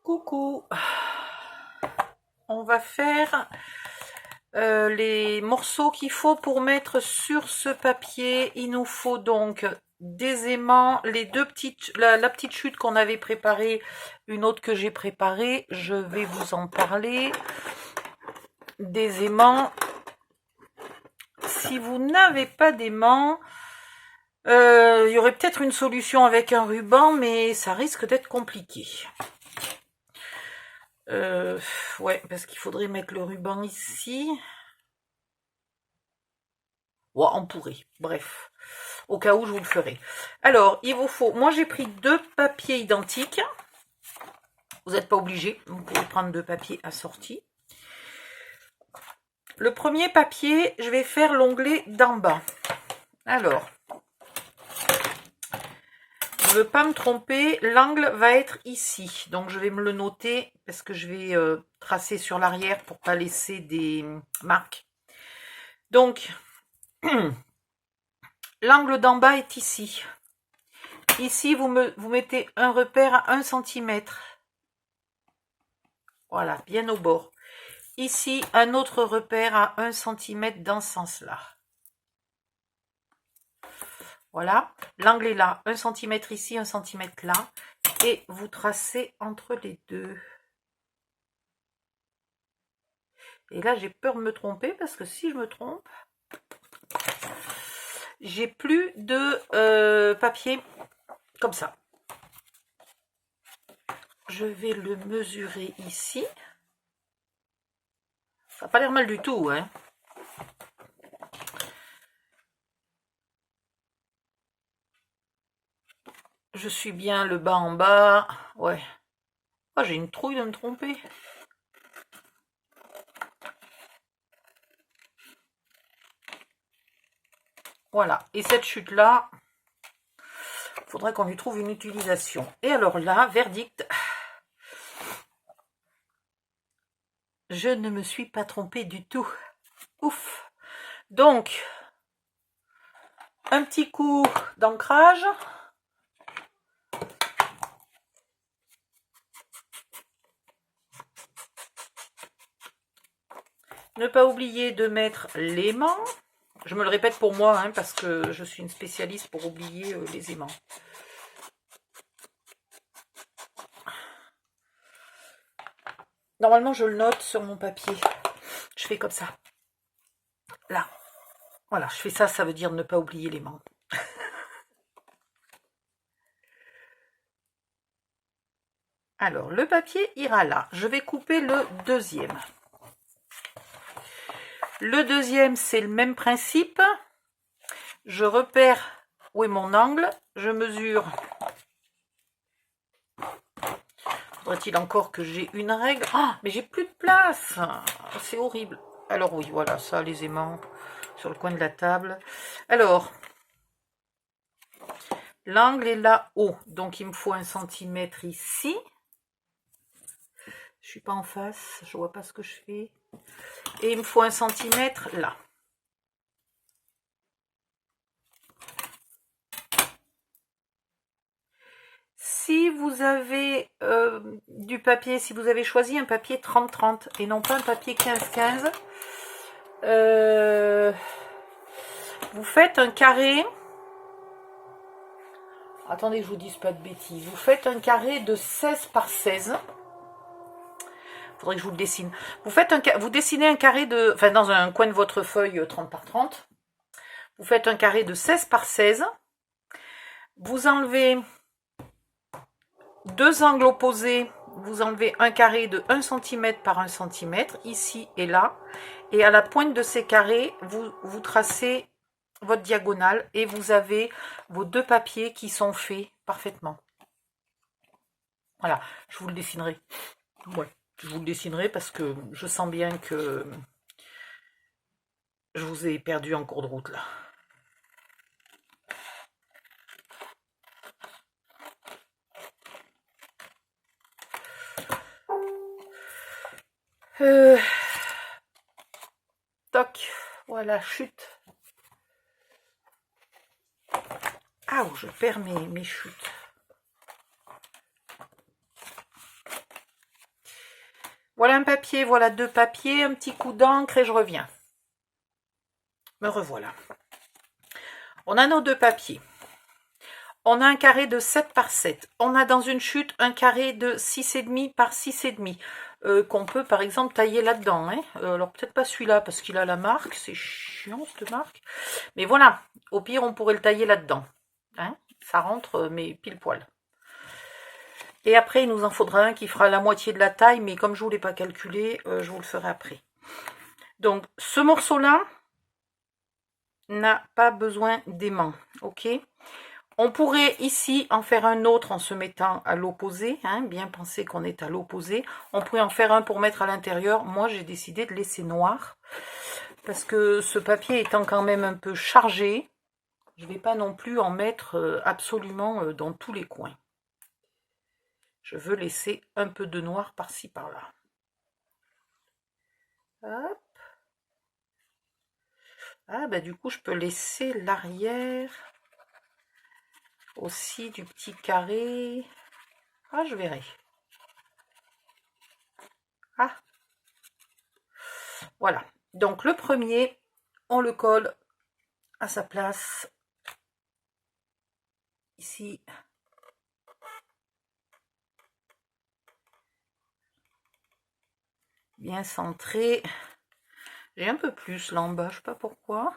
Coucou, on va faire les morceaux qu'il faut pour mettre sur ce papier. Il nous faut donc des aimants, les deux petites, la petite chute qu'on avait préparée, une autre que j'ai préparée, je vais vous en parler. Des aimants. Si vous n'avez pas d'aimants, il y aurait peut-être une solution avec un ruban, mais ça risque d'être compliqué. Ouais, parce qu'il faudrait mettre le ruban ici. Ouais, on pourrait, bref, au cas où je vous le ferai. Alors, il vous faut, moi j'ai pris deux papiers identiques. Vous n'êtes pas obligé, vous pouvez prendre deux papiers assortis. Le premier papier, je vais faire l'onglet d'en bas. Alors, je ne veux pas me tromper, l'angle va être ici. Donc je vais me le noter parce que je vais tracer sur l'arrière pour ne pas laisser des marques. Donc, l'angle d'en bas est ici. Ici, vous mettez un repère à 1 cm. Voilà, bien au bord. Ici, un autre repère à 1 cm dans ce sens-là. Voilà, l'angle est là, 1 cm ici, 1 cm là. Et vous tracez entre les deux. Et là, j'ai peur de me tromper parce que si je me trompe, j'ai plus de papier comme ça. Je vais le mesurer ici. Ça n'a pas l'air mal du tout, hein. Je suis bien le bas en bas. Ouais. Oh, j'ai une trouille de me tromper. Voilà. Et cette chute-là, il faudrait qu'on lui trouve une utilisation. Et alors là, verdict. Je ne me suis pas trompée du tout. Ouf. Donc, un petit coup d'ancrage. Ne pas oublier de mettre l'aimant. Je me le répète pour moi, hein, parce que je suis une spécialiste pour oublier les aimants. Normalement, je le note sur mon papier. Je fais comme ça. Là. Voilà, je fais ça, ça veut dire ne pas oublier l'aimant. Alors, le papier ira là. Je vais couper le deuxième. Le deuxième, c'est le même principe. Je repère où est mon angle. Je mesure. Faudrait-il encore que j'ai une règle? Ah, mais j'ai plus de place. C'est horrible. Alors oui, voilà, ça, les aimants sur le coin de la table. Alors, l'angle est là-haut. Donc, il me faut 1 cm ici. Je suis pas en face, je vois pas ce que je fais. Et il me faut 1 cm là. Si vous avez du papier, si vous avez choisi un papier 30-30 et non pas un papier 15-15, vous faites un carré. Attendez, je vous dise pas de bêtises. Vous faites un carré de 16 par 16. Faudrait que je vous le dessine. Vous dessinez un carré de, enfin dans un coin de votre feuille 30 par 30. Vous faites un carré de 16 par 16. Vous enlevez deux angles opposés. Vous enlevez un carré de 1 cm par 1 cm, ici et là. Et à la pointe de ces carrés, vous tracez votre diagonale et vous avez vos deux papiers qui sont faits parfaitement. Voilà, je vous le dessinerai. Ouais, je vous le dessinerai parce que je sens bien que je vous ai perdu en cours de route là. Toc, voilà, chute. Ah, je perds mes chutes. Voilà un papier, voilà 2 papiers, un petit coup d'encre et je reviens. Me revoilà. On a nos 2 papiers. On a un carré de 7 par 7. On a dans une chute un carré de 6,5 par 6,5. Qu'on peut par exemple tailler là-dedans. Hein. Alors peut-être pas celui-là parce qu'il a la marque. C'est chiant cette marque. Mais voilà, au pire on pourrait le tailler là-dedans. Hein. Ça rentre mais pile poil. Et après, il nous en faudra un qui fera la moitié de la taille, mais comme je ne vous l'ai pas calculé, je vous le ferai après. Donc, ce morceau-là n'a pas besoin d'aimant, ok? On pourrait ici en faire un autre en se mettant à l'opposé, hein, bien penser qu'on est à l'opposé. On pourrait en faire un pour mettre à l'intérieur. Moi, j'ai décidé de laisser noir, parce que ce papier étant quand même un peu chargé, je ne vais pas non plus en mettre absolument dans tous les coins. Je veux laisser un peu de noir par-ci, par-là. Hop. Ah, bah du coup, je peux laisser l'arrière aussi du petit carré. Ah, je verrai. Ah. Voilà. Donc, le premier, on le colle à sa place. Ici. Bien centré. J'ai un peu plus là en bas, je sais pas pourquoi.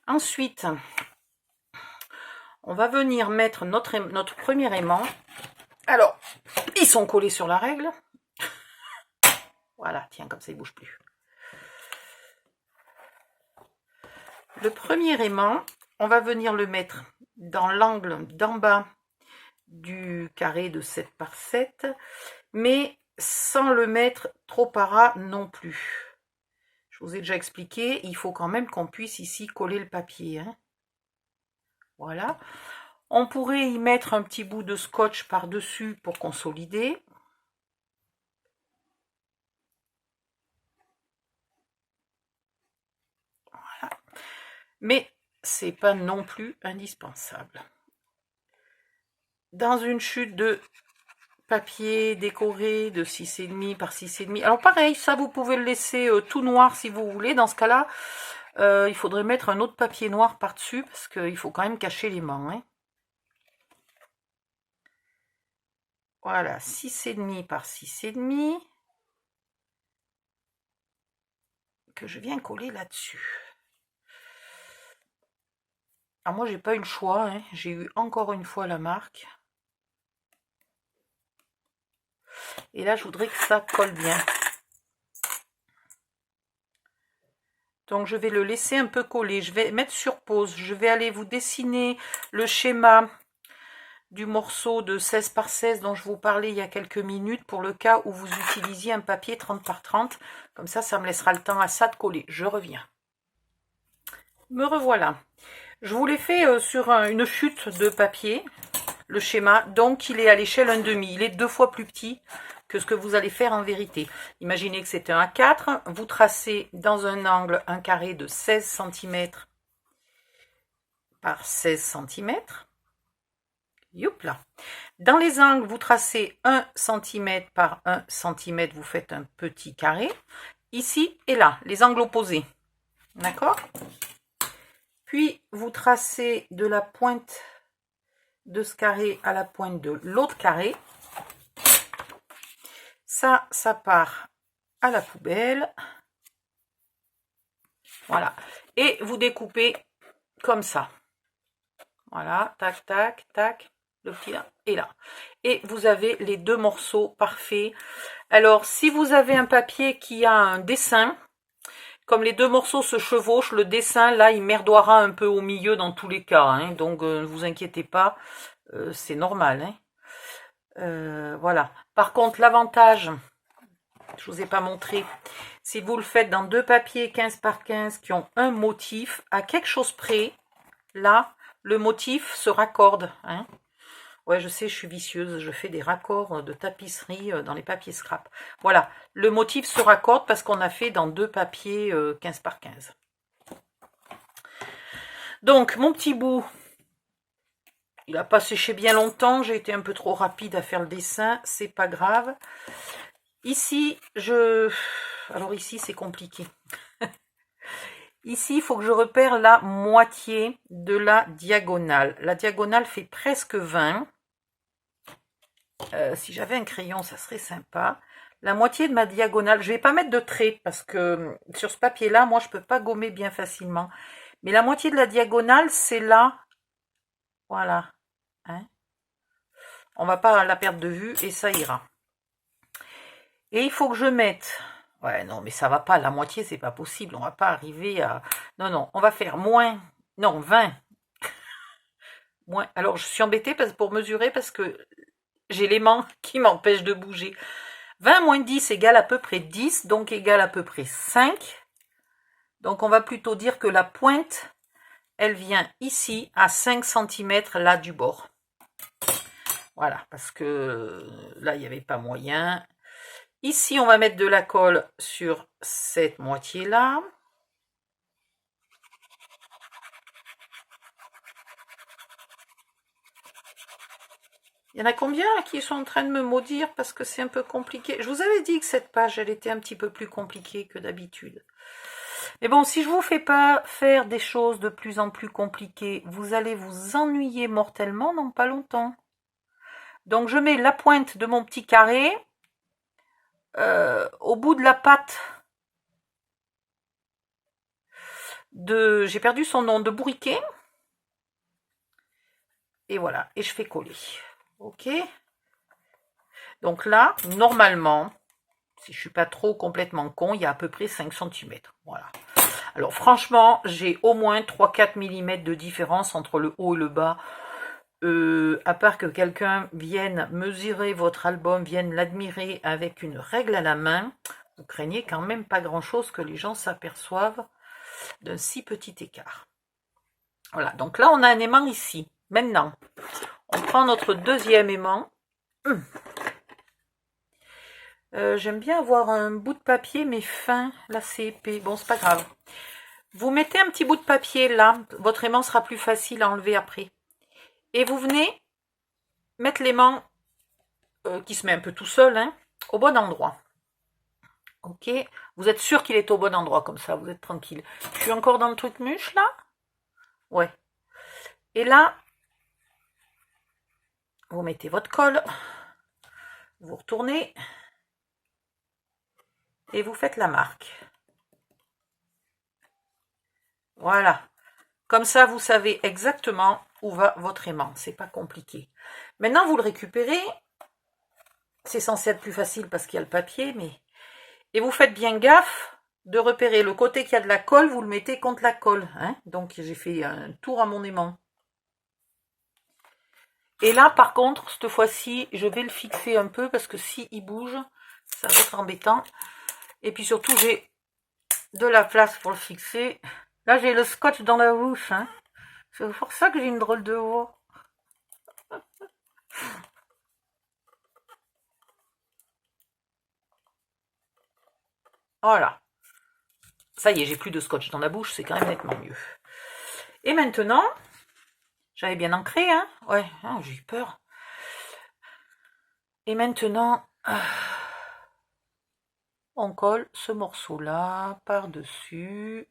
Ensuite, on va venir mettre notre premier aimant. Alors, ils sont collés sur la règle. Voilà, tiens, comme ça, ils ne bougent plus. Le premier aimant, on va venir le mettre dans l'angle d'en bas du carré de 7 par 7, mais sans le mettre trop à ras non plus. Je vous ai déjà expliqué, il faut quand même qu'on puisse ici coller le papier. Hein. Voilà. On pourrait y mettre un petit bout de scotch par-dessus pour consolider. Voilà. Mais c'est pas non plus indispensable. Dans une chute de papier décoré de 6,5 par 6,5. Alors pareil, ça vous pouvez le laisser tout noir si vous voulez. Dans ce cas-là, il faudrait mettre un autre papier noir par-dessus parce qu'il faut quand même cacher les mains. Hein. Voilà, 6,5 par 6,5 que je viens coller là-dessus. Alors moi, j'ai pas eu le choix. Hein. J'ai eu encore une fois la marque. Et là, je voudrais que ça colle bien. Donc, je vais le laisser un peu coller. Je vais mettre sur pause. Je vais aller vous dessiner le schéma du morceau de 16 par 16 dont je vous parlais il y a quelques minutes pour le cas où vous utilisiez un papier 30 par 30. Comme ça, ça me laissera le temps à ça de coller. Je reviens. Me revoilà. Je vous l'ai fait sur une chute de papier, le schéma. Donc, il est à l'échelle 1,5. Il est 2 fois plus petit que ce que vous allez faire en vérité. Imaginez que c'est un A4, vous tracez dans un angle un carré de 16 cm par 16 cm. Youpla. Dans les angles, vous tracez 1 cm par 1 cm, vous faites un petit carré. Ici et là, les angles opposés. D'accord? Puis, vous tracez de la pointe de ce carré à la pointe de l'autre carré. Ça part à la poubelle. Voilà. Et vous découpez comme ça. Voilà, tac, tac, tac, le petit là et là. Et vous avez les 2 morceaux parfaits. Alors, si vous avez un papier qui a un dessin, comme les 2 morceaux se chevauchent, le dessin, là, il merdoira un peu au milieu dans tous les cas. Hein, donc, ne vous inquiétez pas, c'est normal. Hein. Voilà. Par contre, l'avantage, je ne vous ai pas montré, si vous le faites dans 2 papiers 15 par 15 qui ont un motif, à quelque chose près, là, le motif se raccorde. Hein. Ouais, je sais, je suis vicieuse, je fais des raccords de tapisserie dans les papiers scrap. Voilà, le motif se raccorde parce qu'on a fait dans 2 papiers 15 par 15. Donc, mon petit bout il n'a pas séché bien longtemps, j'ai été un peu trop rapide à faire le dessin, c'est pas grave. Ici, alors ici c'est compliqué. Ici, il faut que je repère la moitié de la diagonale. La diagonale fait presque 20. Si j'avais un crayon, ça serait sympa. La moitié de ma diagonale, je ne vais pas mettre de trait parce que sur ce papier-là, moi, je ne peux pas gommer bien facilement. Mais la moitié de la diagonale, c'est là. Voilà. Hein, on ne va pas la perdre de vue et ça ira. Et il faut que je mette... Ouais, non, mais ça va pas. La moitié, c'est pas possible. On va pas arriver à... Non, non, on va faire moins... Non, 20. Moins... Alors, je suis embêtée pour mesurer parce que j'ai l'aimant qui m'empêche de bouger. 20 moins 10 égale à peu près 10, donc égale à peu près 5. Donc, on va plutôt dire que la pointe, elle vient ici à 5 cm là du bord. Voilà, parce que là, il n'y avait pas moyen. Ici, on va mettre de la colle sur cette moitié-là. Il y en a combien là, qui sont en train de me maudire parce que c'est un peu compliqué. Je vous avais dit que cette page, elle était un petit peu plus compliquée que d'habitude. Mais bon, si je vous fais pas faire des choses de plus en plus compliquées, vous allez vous ennuyer mortellement dans pas longtemps. Donc je mets la pointe de mon petit carré au bout de la patte de... J'ai perdu son nom, de bourriquet. Et voilà, et je fais coller. Ok. Donc là, normalement, si je suis pas trop complètement con, il y a à peu près 5 cm. Voilà. Alors franchement, j'ai au moins 3-4 mm de différence entre le haut et le bas. À part que quelqu'un vienne mesurer votre album, vienne l'admirer avec une règle à la main, vous craignez quand même pas grand-chose que les gens s'aperçoivent d'un si petit écart. Voilà, donc là on a un aimant ici. Maintenant, on prend notre deuxième aimant. J'aime bien avoir un bout de papier, mais fin. Là, c'est épais. Bon, c'est pas grave. Vous mettez un petit bout de papier là. Votre aimant sera plus facile à enlever après. Et vous venez mettre l'aimant qui se met un peu tout seul, hein, au bon endroit. Ok. Vous êtes sûr qu'il est au bon endroit, comme ça, vous êtes tranquille. Je suis encore dans le truc mûche, là? Ouais. Et là, vous mettez votre colle. Vous retournez. Et vous faites la marque. Voilà. Comme ça, vous savez exactement où va votre aimant. C'est pas compliqué. Maintenant, vous le récupérez. C'est censé être plus facile parce qu'il y a le papier, mais... Et vous faites bien gaffe de repérer le côté qui a de la colle, vous le mettez contre la colle. Hein. Donc, j'ai fait un tour à mon aimant. Et là, par contre, cette fois-ci, je vais le fixer un peu parce que s'il bouge, ça va être embêtant. Et puis surtout, j'ai de la place pour le fixer. Là, j'ai le scotch dans la bouche. Hein. C'est pour ça que j'ai une drôle de voix. Voilà. Ça y est, j'ai plus de scotch dans la bouche, c'est quand même nettement mieux. Et maintenant, j'avais bien ancré, hein. Ouais, oh, j'ai eu peur. Et maintenant, on colle ce morceau-là par-dessus.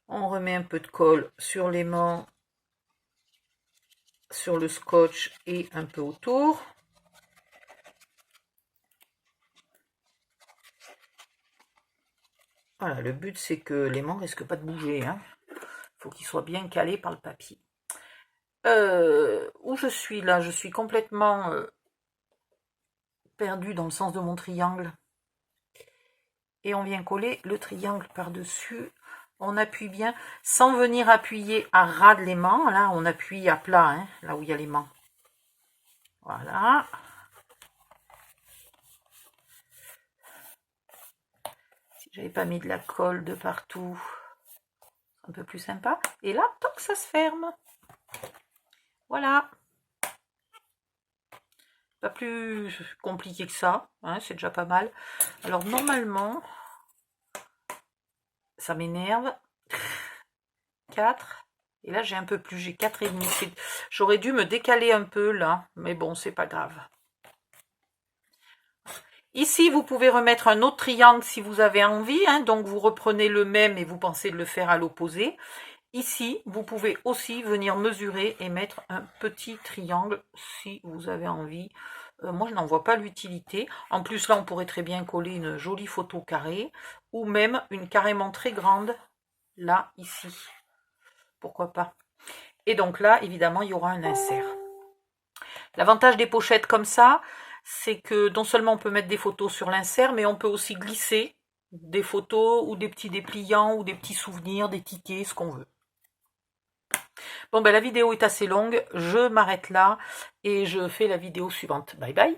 On remet un peu de colle sur l'aimant, sur le scotch et un peu autour. Voilà, le but c'est que l'aimant risque pas de bouger. Hein. Faut qu'il soit bien calé par le papier. Où je suis là, je suis complètement perdue dans le sens de mon triangle. Et on vient coller le triangle par-dessus. On appuie bien, sans venir appuyer à ras de l'aimant. Là, on appuie à plat, hein, là où il y a l'aimant. Voilà. Si j'avais pas mis de la colle de partout, un peu plus sympa. Et là, toc, ça se ferme. Voilà. Pas plus compliqué que ça, hein, c'est déjà pas mal. Alors normalement, ça m'énerve. 4. Et là j'ai un peu plus, j'ai 4,5. J'aurais dû me décaler un peu là, mais bon, c'est pas grave. Ici, vous pouvez remettre un autre triangle si vous avez envie, hein, donc vous reprenez le même et vous pensez le faire à l'opposé. Ici, vous pouvez aussi venir mesurer et mettre un petit triangle si vous avez envie. Moi, je n'en vois pas l'utilité. En plus, là, on pourrait très bien coller une jolie photo carrée ou même une carrément très grande, là, ici. Pourquoi pas? Et donc là, évidemment, il y aura un insert. L'avantage des pochettes comme ça, c'est que non seulement on peut mettre des photos sur l'insert, mais on peut aussi glisser des photos ou des petits dépliants ou des petits souvenirs, des tickets, ce qu'on veut. Bon, ben la vidéo est assez longue, je m'arrête là et je fais la vidéo suivante. Bye bye!